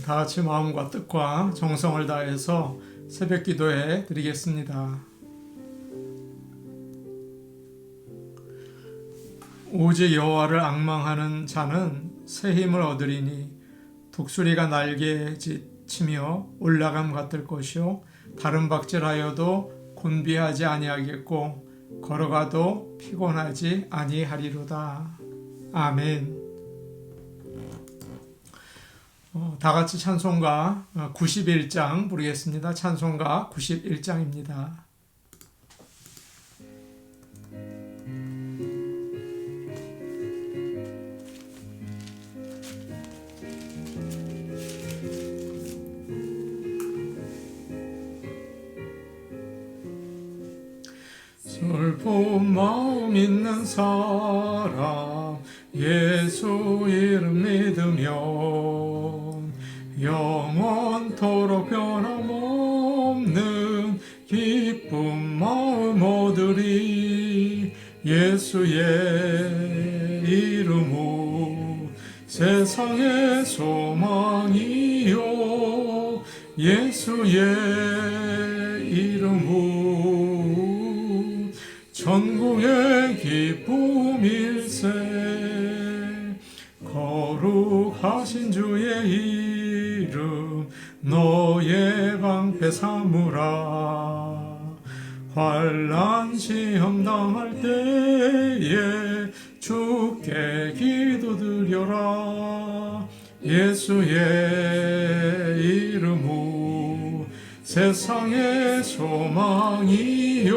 다 같이 마음과 뜻과 정성을 다해서 새벽 기도해 드리겠습니다. 오직 여호와를 앙망하는 자는 새 힘을 얻으리니 독수리가 날개에 치며 올라감 같을 것이요 다른 박질하여도 곤비하지 아니하겠고 걸어가도 피곤하지 아니하리로다. 아멘. 다 같이 찬송가 91장 부르겠습니다. 찬송가 91장입니다. 슬픈 마음 있는 사람 예수 이름 믿으면 영원토록 변함없는 기쁜 마음 얻으리. 예수의 이름은 세상의 소망이요 예수의 이름은 천국의 기쁨일세. 거룩하신 주의 이름 너의 방패 삼으라. 환난 시험 당할 때에 주께 기도드려라. 예수의 이름은 세상의 소망이요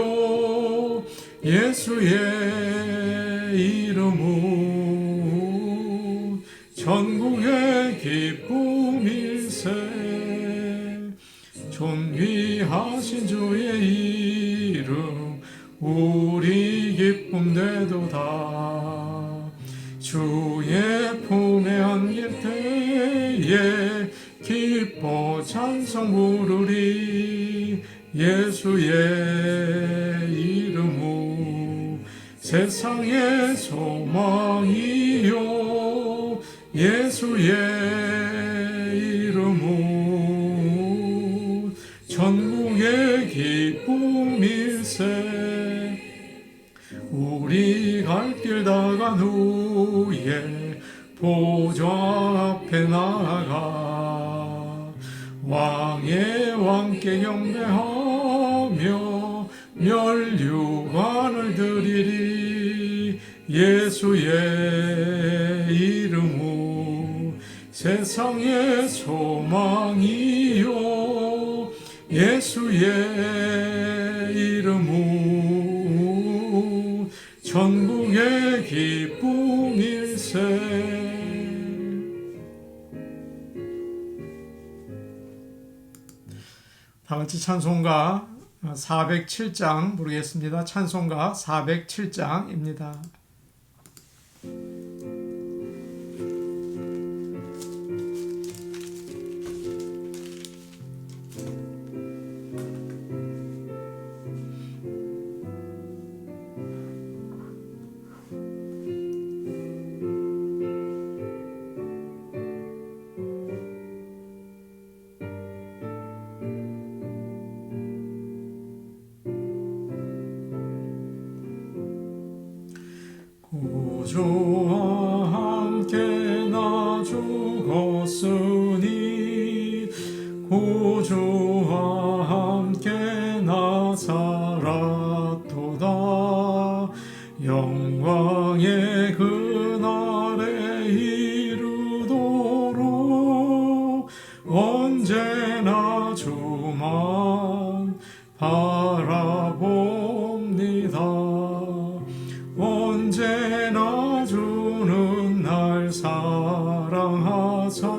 예수의 이름은 천국의 기쁨일세. 존귀하신 주의 이름 우리 기쁨 되도다. 주의 품에 안길 때에 기뻐 찬송 부르리. 예수의 이름은 세상의 소망이요 예수의 이름은 천국의 기쁨일세. 우리 갈 길 다 간 후에 보좌 앞에 나아가 왕의 왕께 경배하며 멸류관을 드리리. 예수의 이름은 세상의 소망이요 예수의 이름은 천국의 기쁨일세. 다같이 찬송가 407장 부르겠습니다. 찬송가 407장입니다. 구주와 함께 나 죽었으니 구주와 함께 나 살았도다. 영광의 그날에 이르도록 언제나 주만 바라봅니다. 언제나 주는 날 사랑하사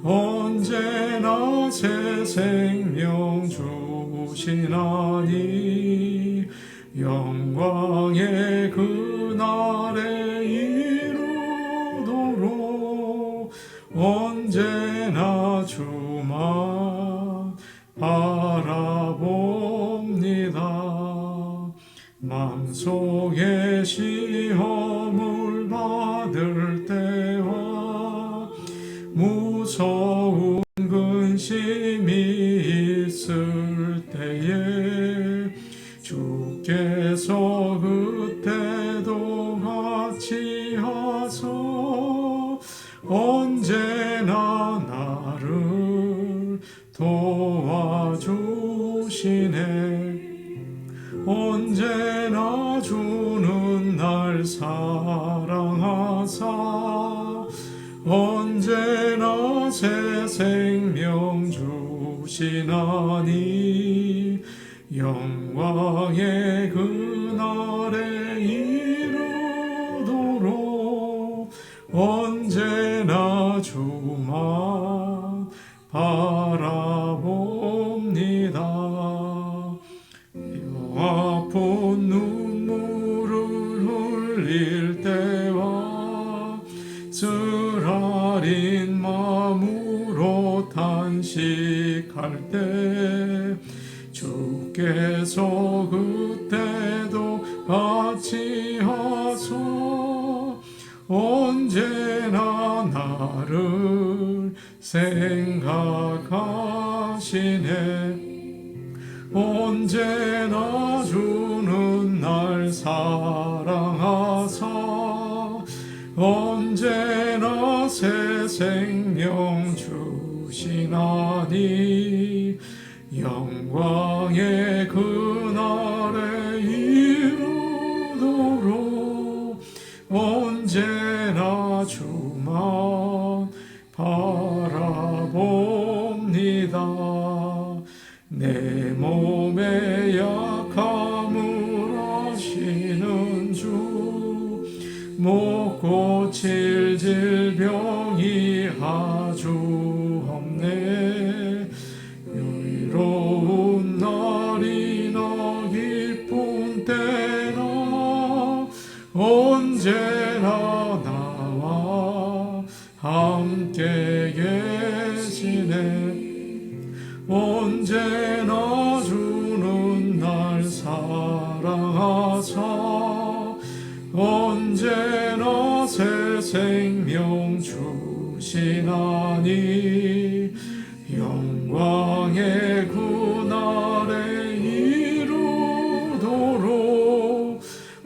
언제나 새 생명 주시나니. 영광의 그날에 이르도록 언제나 주만 바라봅니다. 마음속에 시험을 받을 때와 무서운 그때도 같이 하소. 언제나 나를 도와주시네. 언제나 주는 날 사랑하사 언제나 새 생명 주시나니 영광의 그날에 이르도록 언제나 주만 바라봅니다. 아픈 눈물을 흘릴 때와 쓰라린 마음으로 탄식할 때 주께서 그때도 같이 하소. 언제나 나를 생각하시네. 언제나 주는 날 사랑하사 언제나 새 생명 주시나니 영광의 그날에 이르도록 언제나 주만 바라봅니다. 내 몸의 약함을 아시는 주 못 고칠 질병이 아주 없네. 여유로운 날이나 기쁜 때나 언제나 나와 함께 계시네. 언제나 주는 날 사랑하사 언제나 새 생명 주시나니 영광의 그날에 이르도록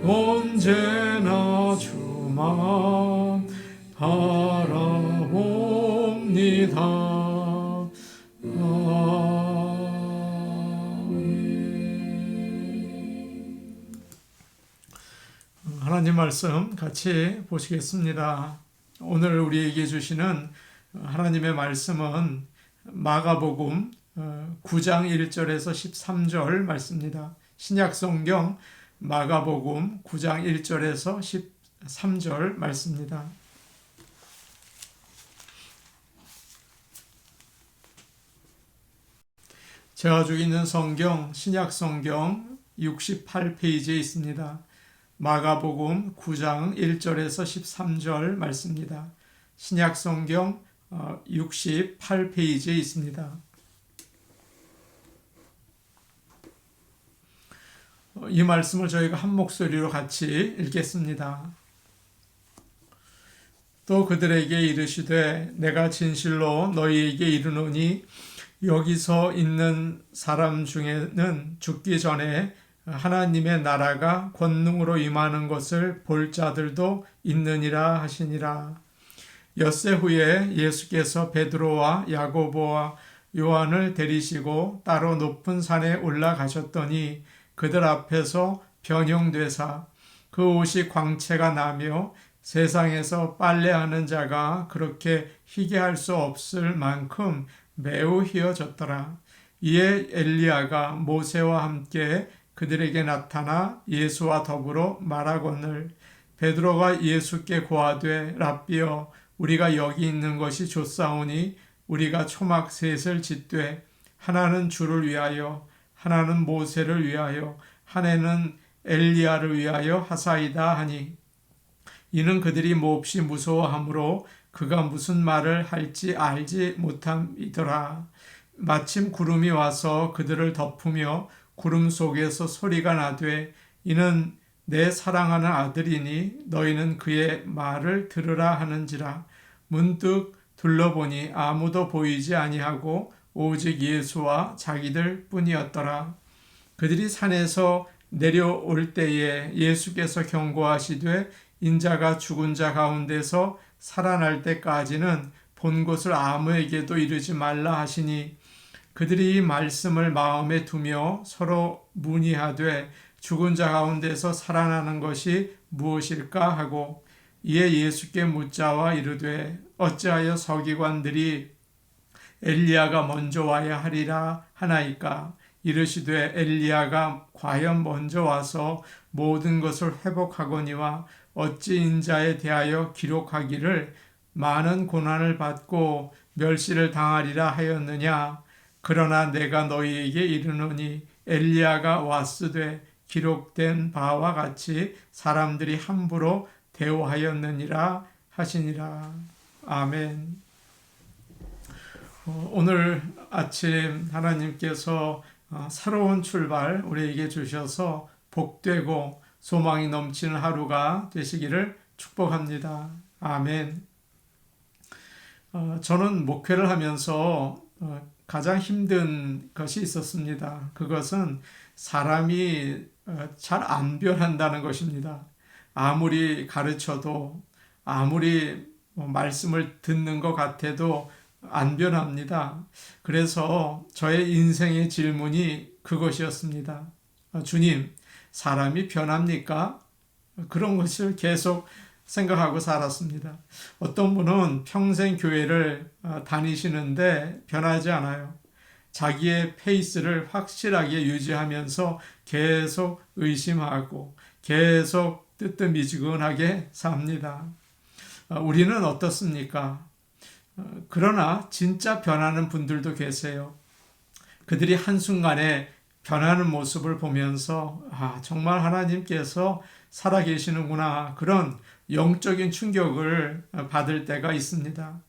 언제나 주만 바라봅니다. 하나님 말씀 같이 보시겠습니다. 오늘 우리에게 주시는 하나님의 말씀은 마가복음 9장 1절에서 13절 말씀입니다. 신약성경 마가복음 9장 1절에서 13절 말씀입니다. 제가 가지고 있는 성경 신약성경 68페이지에 있습니다. 마가복음 9장 1절에서 13절 말씀입니다. 신약성경 68페이지에 있습니다. 이 말씀을 저희가 한 목소리로 같이 읽겠습니다. 또 그들에게 이르시되 내가 진실로 너희에게 이르노니 여기서 있는 사람 중에는 죽기 전에 하나님의 나라가 권능으로 임하는 것을 볼 자들도 있느니라 하시니라. 엿새 후에 예수께서 베드로와 야고보와 요한을 데리시고 따로 높은 산에 올라가셨더니 그들 앞에서 변형되사 그 옷이 광채가 나며 세상에서 빨래하는 자가 그렇게 희게 할 수 없을 만큼 매우 희어졌더라. 이에 엘리야가 모세와 함께 그들에게 나타나 예수와 더불어 말하거늘 베드로가 예수께 고하되 랍비여 우리가 여기 있는 것이 좋사오니 우리가 초막 셋을 짓되 하나는 주를 위하여 하나는 모세를 위하여 하나는 엘리야를 위하여 하사이다 하니 이는 그들이 몹시 무서워하므로 그가 무슨 말을 할지 알지 못함이더라. 마침 구름이 와서 그들을 덮으며 구름 속에서 소리가 나되 이는 내 사랑하는 아들이니 너희는 그의 말을 들으라 하는지라. 문득 둘러보니 아무도 보이지 아니하고 오직 예수와 자기들 뿐이었더라. 그들이 산에서 내려올 때에 예수께서 경고하시되 인자가 죽은 자 가운데서 살아날 때까지는 본 것을 아무에게도 이르지 말라 하시니 그들이 이 말씀을 마음에 두며 서로 문의하되 죽은 자 가운데서 살아나는 것이 무엇일까 하고 이에 예수께 묻자와 이르되 어찌하여 서기관들이 엘리야가 먼저 와야 하리라 하나이까 이르시되 엘리야가 과연 먼저 와서 모든 것을 회복하거니와 어찌 인자에 대하여 기록하기를 많은 고난을 받고 멸시를 당하리라 하였느냐 그러나 내가 너희에게 이르노니 엘리야가 왔으되 기록된 바와 같이 사람들이 함부로 대우하였느니라 하시니라. 아멘. 오늘 아침 하나님께서 새로운 출발 우리에게 주셔서 복되고 소망이 넘치는 하루가 되시기를 축복합니다. 아멘. 저는 목회를 하면서 가장 힘든 것이 있었습니다. 그것은 사람이 잘 안 변한다는 것입니다. 아무리 가르쳐도 아무리 말씀을 듣는 것 같아도 안 변합니다. 그래서 저의 인생의 질문이 그것이었습니다. 주님, 사람이 변합니까? 그런 것을 계속 생각하고 살았습니다. 어떤 분은 평생 교회를 다니시는데 변하지 않아요. 자기의 페이스를 확실하게 유지하면서 계속 의심하고 계속 뜨뜻미지근하게 삽니다. 우리는 어떻습니까? 그러나 진짜 변하는 분들도 계세요. 그들이 한순간에 변하는 모습을 보면서 정말 하나님께서 살아계시는구나 그런 영적인 충격을 받을 때가 있습니다.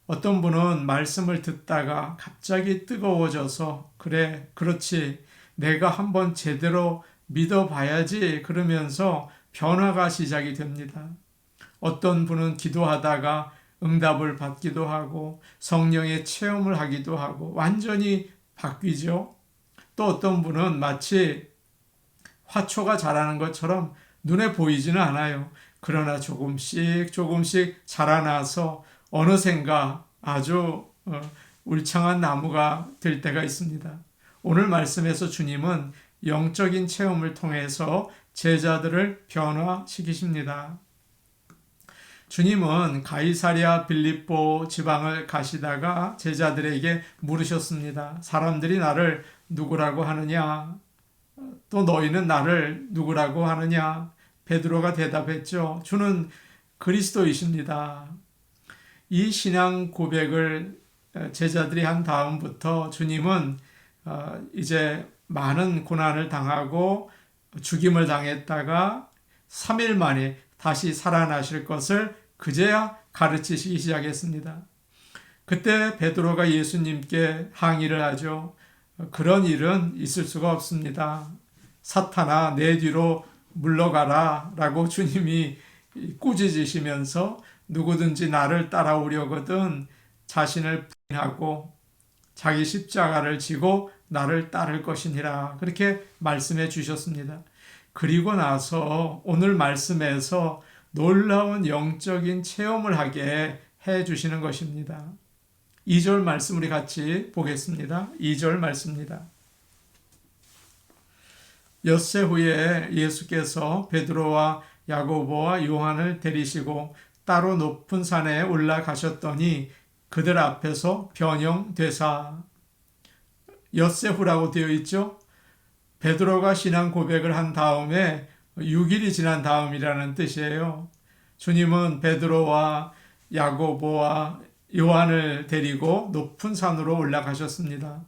어떤 분은 말씀을 듣다가 갑자기 뜨거워져서 그래, 그렇지, 내가 한번 제대로 믿어봐야지 그러면서 변화가 시작이 됩니다. 어떤 분은 기도하다가 응답을 받기도 하고 성령의 체험을 하기도 하고 완전히 바뀌죠. 또 어떤 분은 마치 화초가 자라는 것처럼 눈에 보이지는 않아요. 그러나 조금씩 자라나서 어느샌가 아주 울창한 나무가 될 때가 있습니다. 오늘 말씀에서 주님은 영적인 체험을 통해서 제자들을 변화시키십니다. 주님은 가이사랴 빌립보 지방을 가시다가 제자들에게 물으셨습니다. 사람들이 나를 누구라고 하느냐? 또 너희는 나를 누구라고 하느냐? 베드로가 대답했죠. 주는 그리스도이십니다. 이 신앙 고백을 제자들이 한 다음부터 주님은 이제 많은 고난을 당하고 죽임을 당했다가 3일 만에 다시 살아나실 것을 그제야 가르치시기 시작했습니다. 그때 베드로가 예수님께 항의를 하죠. 그런 일은 있을 수가 없습니다. 사탄아, 내 뒤로 물러가라 라고 주님이 꾸짖으시면서 누구든지 나를 따라오려거든 자신을 부인하고 자기 십자가를 지고 나를 따를 것이니라 그렇게 말씀해 주셨습니다. 그리고 나서 오늘 말씀에서 놀라운 영적인 체험을 하게 해 주시는 것입니다. 2절 말씀 우리 같이 보겠습니다. 2절 말씀입니다. 엿새 후에 예수께서 베드로와 야고보와 요한을 데리시고 따로 높은 산에 올라가셨더니 그들 앞에서 변형되사. 엿새 후라고 되어 있죠. 베드로가 신앙 고백을 한 다음에 6일이 지난 다음이라는 뜻이에요. 주님은 베드로와 야고보와 요한을 데리고 높은 산으로 올라가셨습니다.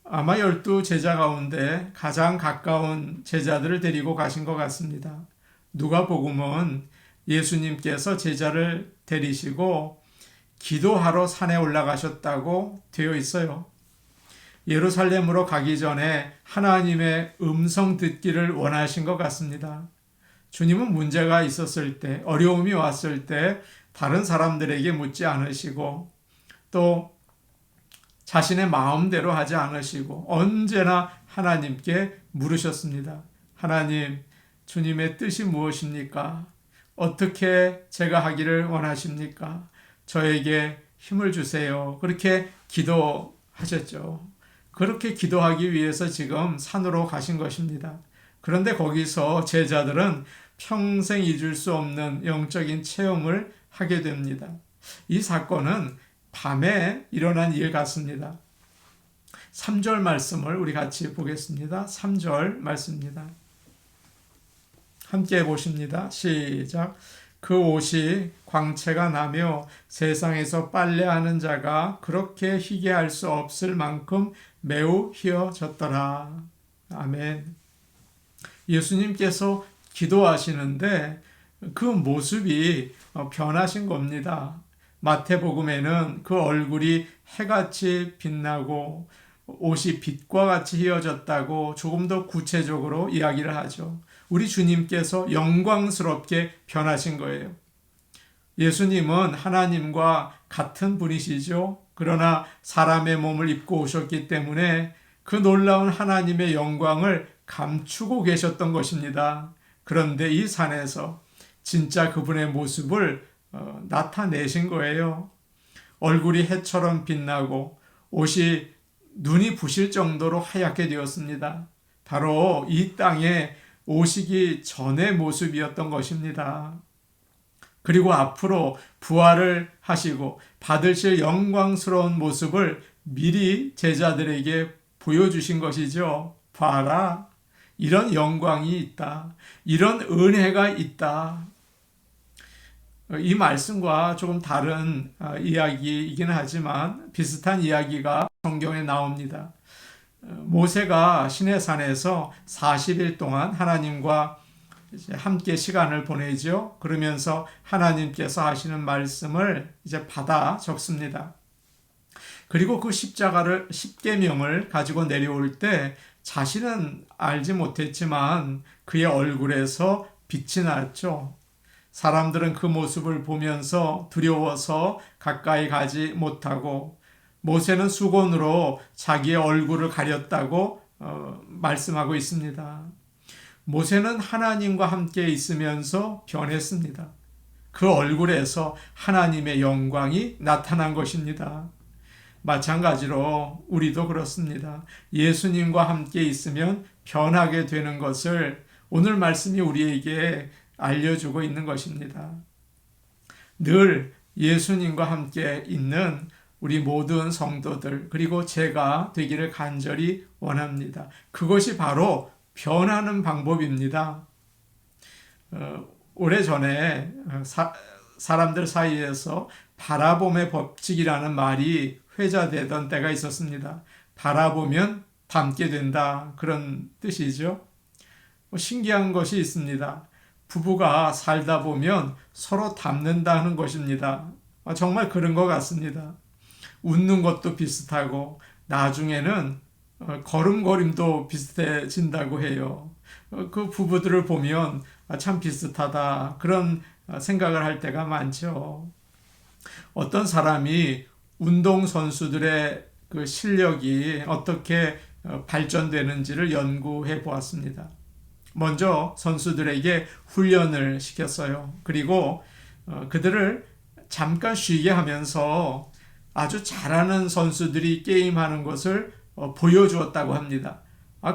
아마 12 제자 가운데 가장 가까운 제자들을 데리고 가신 것 같습니다. 누가복음은 예수님께서 제자를 데리시고 기도하러 산에 올라가셨다고 되어 있어요. 예루살렘으로 가기 전에 하나님의 음성 듣기를 원하신 것 같습니다. 주님은 문제가 있었을 때, 어려움이 왔을 때 다른 사람들에게 묻지 않으시고 또 자신의 마음대로 하지 않으시고 언제나 하나님께 물으셨습니다. 하나님, 주님의 뜻이 무엇입니까? 어떻게 제가 하기를 원하십니까? 저에게 힘을 주세요. 그렇게 기도하셨죠. 그렇게 기도하기 위해서 지금 산으로 가신 것입니다. 그런데 거기서 제자들은 평생 잊을 수 없는 영적인 체험을 하게 됩니다. 이 사건은 밤에 일어난 일 같습니다. 3절 말씀을 우리 같이 보겠습니다. 3절 말씀입니다. 함께 보십니다. 시작. 그 옷이 광채가 나며 세상에서 빨래하는 자가 그렇게 희게 할 수 없을 만큼 매우 희어졌더라. 아멘. 예수님께서 기도하시는데 그 모습이 변하신 겁니다. 마태복음에는 그 얼굴이 해같이 빛나고 옷이 빛과 같이 휘어졌다고 조금 더 구체적으로 이야기를 하죠. 우리 주님께서 영광스럽게 변하신 거예요. 예수님은 하나님과 같은 분이시죠. 그러나 사람의 몸을 입고 오셨기 때문에 그 놀라운 하나님의 영광을 감추고 계셨던 것입니다. 그런데 이 산에서 진짜 그분의 모습을 나타내신 거예요. 얼굴이 해처럼 빛나고 옷이 눈이 부실 정도로 하얗게 되었습니다. 바로 이 땅에 오시기 전의 모습이었던 것입니다. 그리고 앞으로 부활을 하시고 받으실 영광스러운 모습을 미리 제자들에게 보여주신 것이죠. 봐라, 이런 영광이 있다. 이런 은혜가 있다. 이 말씀과 조금 다른 이야기이긴 하지만 비슷한 이야기가 성경에 나옵니다. 모세가 시내산에서 40일 동안 하나님과 이제 함께 시간을 보내죠. 그러면서 하나님께서 하시는 말씀을 이제 받아 적습니다. 그리고 그 십계명을 가지고 내려올 때 자신은 알지 못했지만 그의 얼굴에서 빛이 났죠. 사람들은 그 모습을 보면서 두려워서 가까이 가지 못하고 모세는 수건으로 자기의 얼굴을 가렸다고 말씀하고 있습니다. 모세는 하나님과 함께 있으면서 변했습니다. 그 얼굴에서 하나님의 영광이 나타난 것입니다. 마찬가지로 우리도 그렇습니다. 예수님과 함께 있으면 변하게 되는 것을 오늘 말씀이 우리에게 알려주고 있는 것입니다. 늘 예수님과 함께 있는 우리 모든 성도들 그리고 제가 되기를 간절히 원합니다. 그것이 바로 변하는 방법입니다. 오래전에 사람들 사이에서 바라봄의 법칙이라는 말이 회자되던 때가 있었습니다. 바라보면 닮게 된다, 그런 뜻이죠. 신기한 것이 있습니다. 부부가 살다 보면 서로 닮는다는 것입니다. 정말 그런 것 같습니다. 웃는 것도 비슷하고 나중에는 걸음걸임도 비슷해진다고 해요. 그 부부들을 보면 참 비슷하다, 그런 생각을 할 때가 많죠. 어떤 사람이 운동선수들의 그 실력이 어떻게 발전되는지를 연구해 보았습니다. 먼저 선수들에게 훈련을 시켰어요. 그리고 그들을 잠깐 쉬게 하면서 아주 잘하는 선수들이 게임하는 것을 보여주었다고 합니다.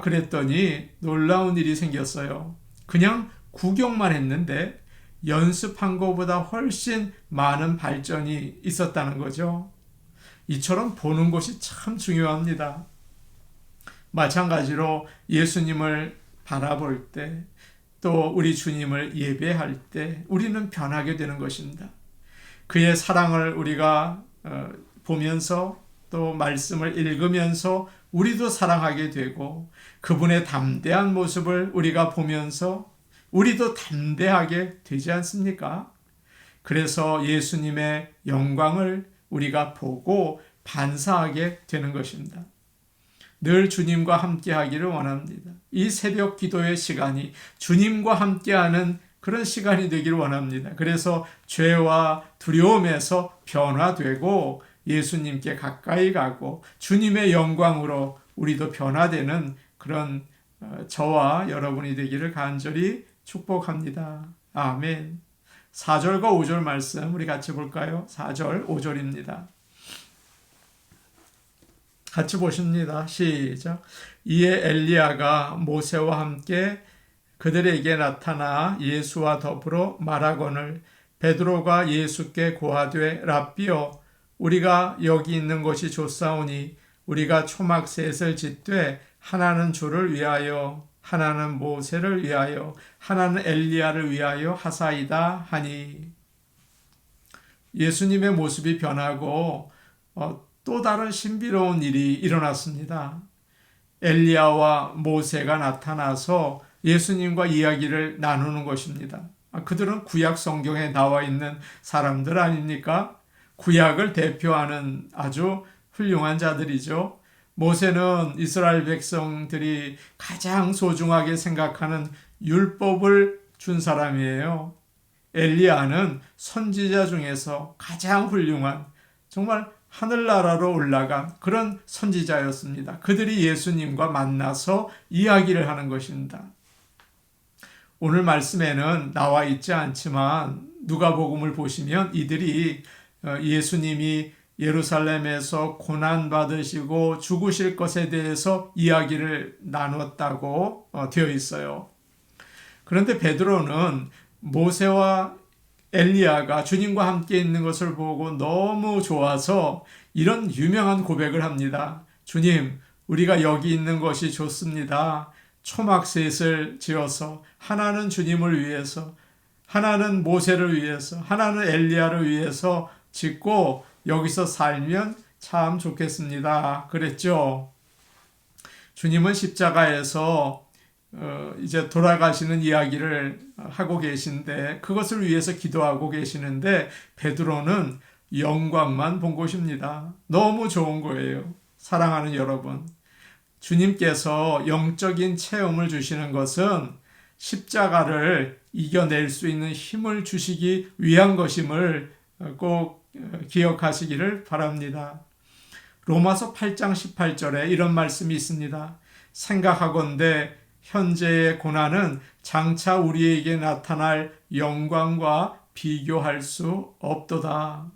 그랬더니 놀라운 일이 생겼어요. 그냥 구경만 했는데 연습한 것보다 훨씬 많은 발전이 있었다는 거죠. 이처럼 보는 것이 참 중요합니다. 마찬가지로 예수님을 바라볼 때, 또 우리 주님을 예배할 때 우리는 변하게 되는 것입니다. 그의 사랑을 우리가 보면서 또 말씀을 읽으면서 우리도 사랑하게 되고 그분의 담대한 모습을 우리가 보면서 우리도 담대하게 되지 않습니까? 그래서 예수님의 영광을 우리가 보고 반사하게 되는 것입니다. 늘 주님과 함께 하기를 원합니다. 이 새벽 기도의 시간이 주님과 함께하는 그런 시간이 되기를 원합니다. 그래서 죄와 두려움에서 변화되고 예수님께 가까이 가고 주님의 영광으로 우리도 변화되는 그런 저와 여러분이 되기를 간절히 축복합니다. 아멘. 4절과 5절 말씀 우리 같이 볼까요? 4절, 5절입니다. 같이 보십니다. 시작. 이에 엘리야가 모세와 함께 그들에게 나타나 예수와 더불어 말하거늘 베드로가 예수께 고하되 랍비여 우리가 여기 있는 것이 좋사오니 우리가 초막셋을 짓되 하나는 주를 위하여 하나는 모세를 위하여 하나는 엘리야를 위하여 하사이다 하니. 예수님의 모습이 변하고 또 다른 신비로운 일이 일어났습니다. 엘리야와 모세가 나타나서 예수님과 이야기를 나누는 것입니다. 그들은 구약 성경에 나와 있는 사람들 아닙니까? 구약을 대표하는 아주 훌륭한 자들이죠. 모세는 이스라엘 백성들이 가장 소중하게 생각하는 율법을 준 사람이에요. 엘리야는 선지자 중에서 가장 훌륭한 정말 하늘나라로 올라간 그런 선지자였습니다. 그들이 예수님과 만나서 이야기를 하는 것입니다. 오늘 말씀에는 나와 있지 않지만 누가복음을 보시면 이들이 예수님이 예루살렘에서 고난받으시고 죽으실 것에 대해서 이야기를 나눴다고 되어 있어요. 그런데 베드로는 모세와 엘리야가 주님과 함께 있는 것을 보고 너무 좋아서 이런 유명한 고백을 합니다. 주님, 우리가 여기 있는 것이 좋습니다. 초막셋을 지어서 하나는 주님을 위해서, 하나는 모세를 위해서, 하나는 엘리야를 위해서 짓고 여기서 살면 참 좋겠습니다. 그랬죠. 주님은 십자가에서 이제 돌아가시는 이야기를 하고 계신데 그것을 위해서 기도하고 계시는데 베드로는 영광만 본 것입니다. 너무 좋은 거예요. 사랑하는 여러분, 주님께서 영적인 체험을 주시는 것은 십자가를 이겨낼 수 있는 힘을 주시기 위한 것임을 꼭 기억하시기를 바랍니다. 로마서 8장 18절에 이런 말씀이 있습니다. 생각하건대 현재의 고난은 장차 우리에게 나타날 영광과 비교할 수 없도다.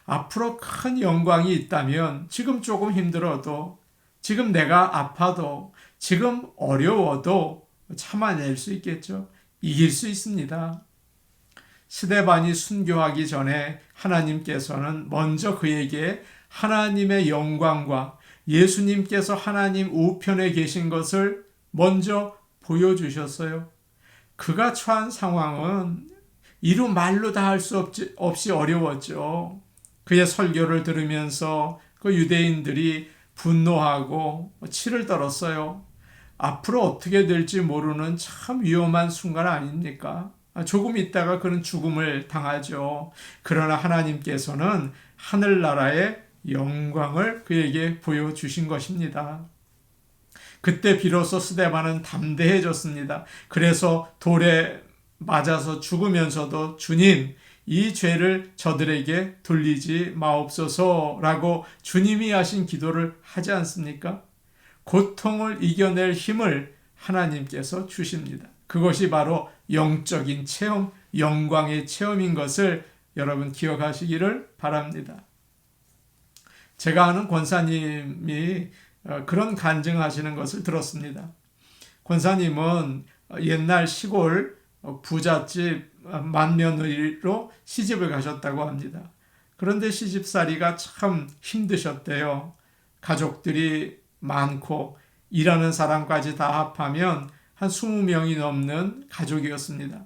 앞으로 큰 영광이 있다면 지금 조금 힘들어도, 지금 내가 아파도, 지금 어려워도 참아낼 수 있겠죠. 이길 수 있습니다. 스데반이 순교하기 전에 하나님께서는 먼저 그에게 하나님의 영광과 예수님께서 하나님 우편에 계신 것을 먼저 보여주셨어요. 그가 처한 상황은 이루 말로 다 할 수 없이 어려웠죠. 그의 설교를 들으면서 그 유대인들이 분노하고 치를 떨었어요. 앞으로 어떻게 될지 모르는 참 위험한 순간 아닙니까? 조금 있다가 그는 죽음을 당하죠. 그러나 하나님께서는 하늘나라의 영광을 그에게 보여주신 것입니다. 그때 비로소 스데반은 담대해졌습니다. 그래서 돌에 맞아서 죽으면서도 주님, 이 죄를 저들에게 돌리지 마옵소서라고 주님이 하신 기도를 하지 않습니까? 고통을 이겨낼 힘을 하나님께서 주십니다. 그것이 바로 영적인 체험, 영광의 체험인 것을 여러분 기억하시기를 바랍니다. 제가 아는 권사님이 그런 간증하시는 것을 들었습니다. 권사님은 옛날 시골 부잣집 맏며느리로 시집을 가셨다고 합니다. 그런데 시집살이가 참 힘드셨대요. 가족들이 많고 일하는 사람까지 다 합하면 한 20명이 넘는 가족이었습니다.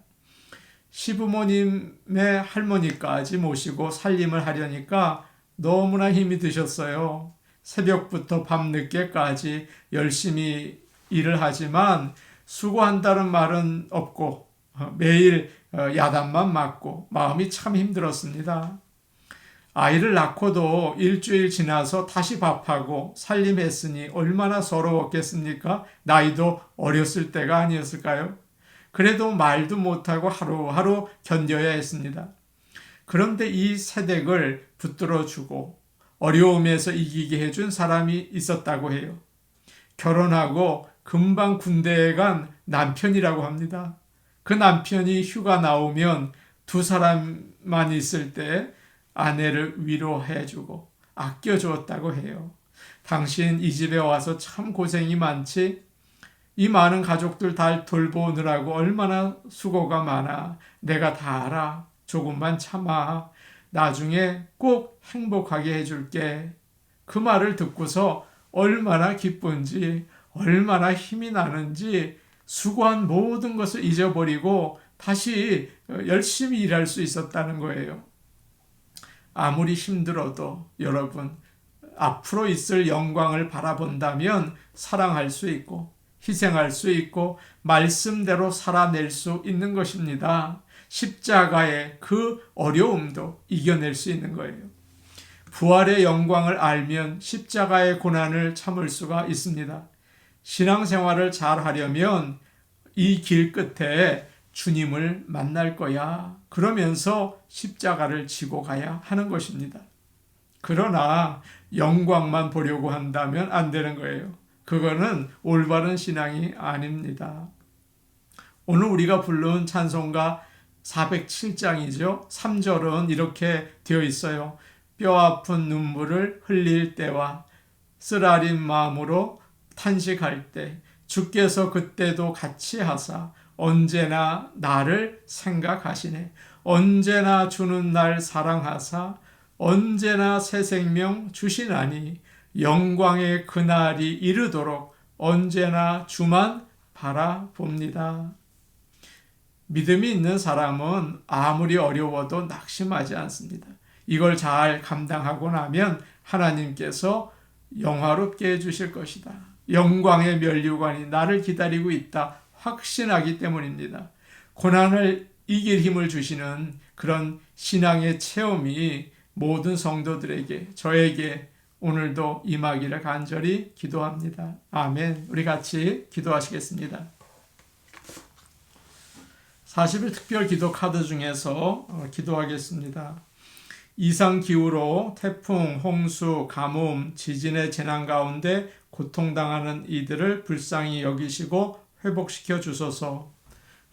시부모님의 할머니까지 모시고 살림을 하려니까 너무나 힘이 드셨어요. 새벽부터 밤늦게까지 열심히 일을 하지만 수고한다는 말은 없고 매일 야단만 맞고 마음이 참 힘들었습니다. 아이를 낳고도 일주일 지나서 다시 밥하고 살림했으니 얼마나 서러웠겠습니까? 나이도 어렸을 때가 아니었을까요? 그래도 말도 못하고 하루하루 견뎌야 했습니다. 그런데 이 세댁을 붙들어주고 어려움에서 이기게 해준 사람이 있었다고 해요. 결혼하고 금방 군대에 간 남편이라고 합니다. 그 남편이 휴가 나오면 두 사람만 있을 때 아내를 위로해주고 아껴주었다고 해요. 당신 이 집에 와서 참 고생이 많지? 이 많은 가족들 다 돌보느라고 얼마나 수고가 많아. 내가 다 알아. 조금만 참아. 나중에 꼭 행복하게 해줄게. 그 말을 듣고서 얼마나 기쁜지, 얼마나 힘이 나는지 수고한 모든 것을 잊어버리고 다시 열심히 일할 수 있었다는 거예요. 아무리 힘들어도 여러분, 앞으로 있을 영광을 바라본다면 사랑할 수 있고 희생할 수 있고 말씀대로 살아낼 수 있는 것입니다. 십자가의 그 어려움도 이겨낼 수 있는 거예요. 부활의 영광을 알면 십자가의 고난을 참을 수가 있습니다. 신앙생활을 잘 하려면 이 길 끝에 주님을 만날 거야. 그러면서 십자가를 지고 가야 하는 것입니다. 그러나 영광만 보려고 한다면 안 되는 거예요. 그거는 올바른 신앙이 아닙니다. 오늘 우리가 부른 찬송가 407장이죠. 3절은 이렇게 되어 있어요. 뼈아픈 눈물을 흘릴 때와 쓰라린 마음으로 탄식할 때 주께서 그때도 같이 하사 언제나 나를 생각하시네. 언제나 주는 날 사랑하사 언제나 새 생명 주시나니 영광의 그날이 이르도록 언제나 주만 바라봅니다. 믿음이 있는 사람은 아무리 어려워도 낙심하지 않습니다. 이걸 잘 감당하고 나면 하나님께서 영화롭게 해주실 것이다. 영광의 면류관이 나를 기다리고 있다. 확신하기 때문입니다. 고난을 이길 힘을 주시는 그런 신앙의 체험이 모든 성도들에게, 저에게 오늘도 임하기를 간절히 기도합니다. 아멘. 우리 같이 기도하시겠습니다. 40일 특별 기도 카드 중에서 기도하겠습니다. 이상기후로 태풍, 홍수, 가뭄, 지진의 재난 가운데 고통당하는 이들을 불쌍히 여기시고 회복시켜 주소서.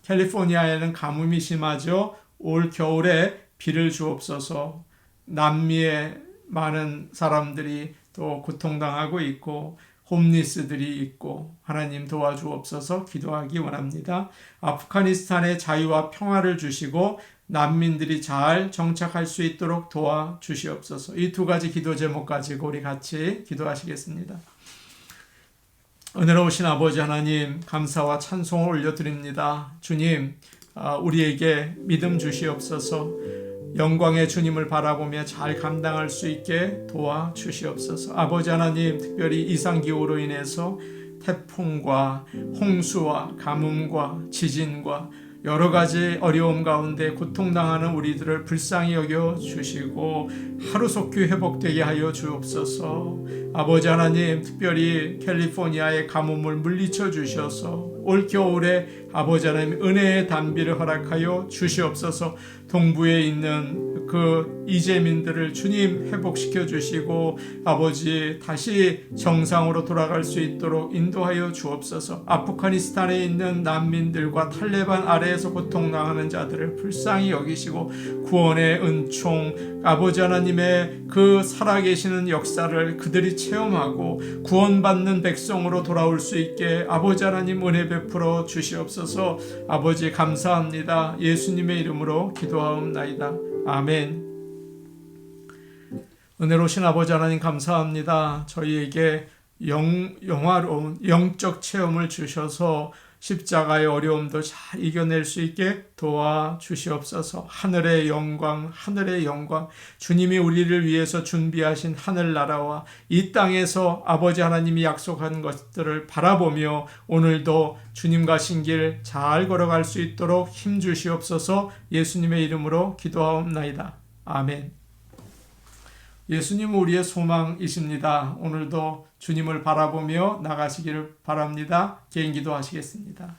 캘리포니아에는 가뭄이 심하죠. 올 겨울에 비를 주옵소서. 남미에 많은 사람들이 또 고통당하고 있고 홈리스들이 있고 하나님 도와주옵소서 기도하기 원합니다. 아프가니스탄의 자유와 평화를 주시고 난민들이 잘 정착할 수 있도록 도와주시옵소서. 이 두 가지 기도 제목 가지고 우리 같이 기도하시겠습니다. 은혜로우신 아버지 하나님, 감사와 찬송을 올려드립니다. 주님, 우리에게 믿음 주시옵소서. 영광의 주님을 바라보며 잘 감당할 수 있게 도와주시옵소서. 아버지 하나님, 특별히 이상기후로 인해서 태풍과 홍수와 가뭄과 지진과 여러 가지 어려움 가운데 고통당하는 우리들을 불쌍히 여겨 주시고 하루속히 회복되게 하여 주옵소서. 아버지 하나님, 특별히 캘리포니아의 가뭄을 물리쳐 주셔서 올 겨울에 아버지 하나님 은혜의 단비를 허락하여 주시옵소서. 동부에 있는 그 이재민들을 주님 회복시켜 주시고 아버지 다시 정상으로 돌아갈 수 있도록 인도하여 주옵소서. 아프가니스탄에 있는 난민들과 탈레반 아래에서 고통당하는 자들을 불쌍히 여기시고 구원의 은총, 아버지 하나님의 그 살아계시는 역사를 그들이 체험하고 구원받는 백성으로 돌아올 수 있게 아버지 하나님 은혜 베풀어 주시옵소서. 아버지 감사합니다. 예수님의 이름으로 기도하옵나이다. 아멘. 은혜로우신 아버지 하나님 감사합니다. 저희에게 영화로운 영적 체험을 주셔서 십자가의 어려움도 잘 이겨낼 수 있게 도와주시옵소서. 하늘의 영광, 하늘의 영광, 주님이 우리를 위해서 준비하신 하늘나라와 이 땅에서 아버지 하나님이 약속한 것들을 바라보며 오늘도 주님 가신 길 잘 걸어갈 수 있도록 힘 주시옵소서. 예수님의 이름으로 기도하옵나이다. 아멘. 예수님은 우리의 소망이십니다. 오늘도 주님을 바라보며 나가시기를 바랍니다. 개인 기도하시겠습니다.